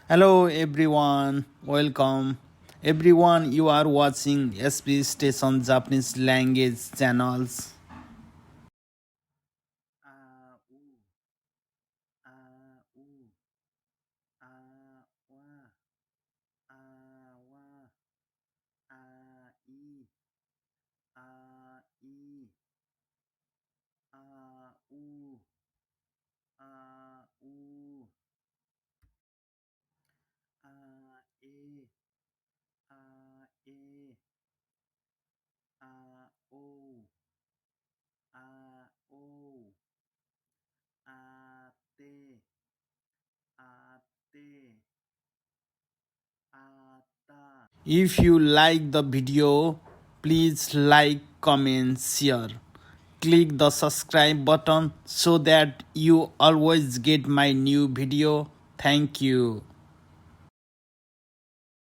Hello everyone, welcome. Everyone, you are watching SP Station Japanese language channels. A u a u a wa a wa a i a i a u a u a e a e a o a o a te a te If you like the video, please like, comment, share. Click the subscribe button so that you always get my new video. Thank you.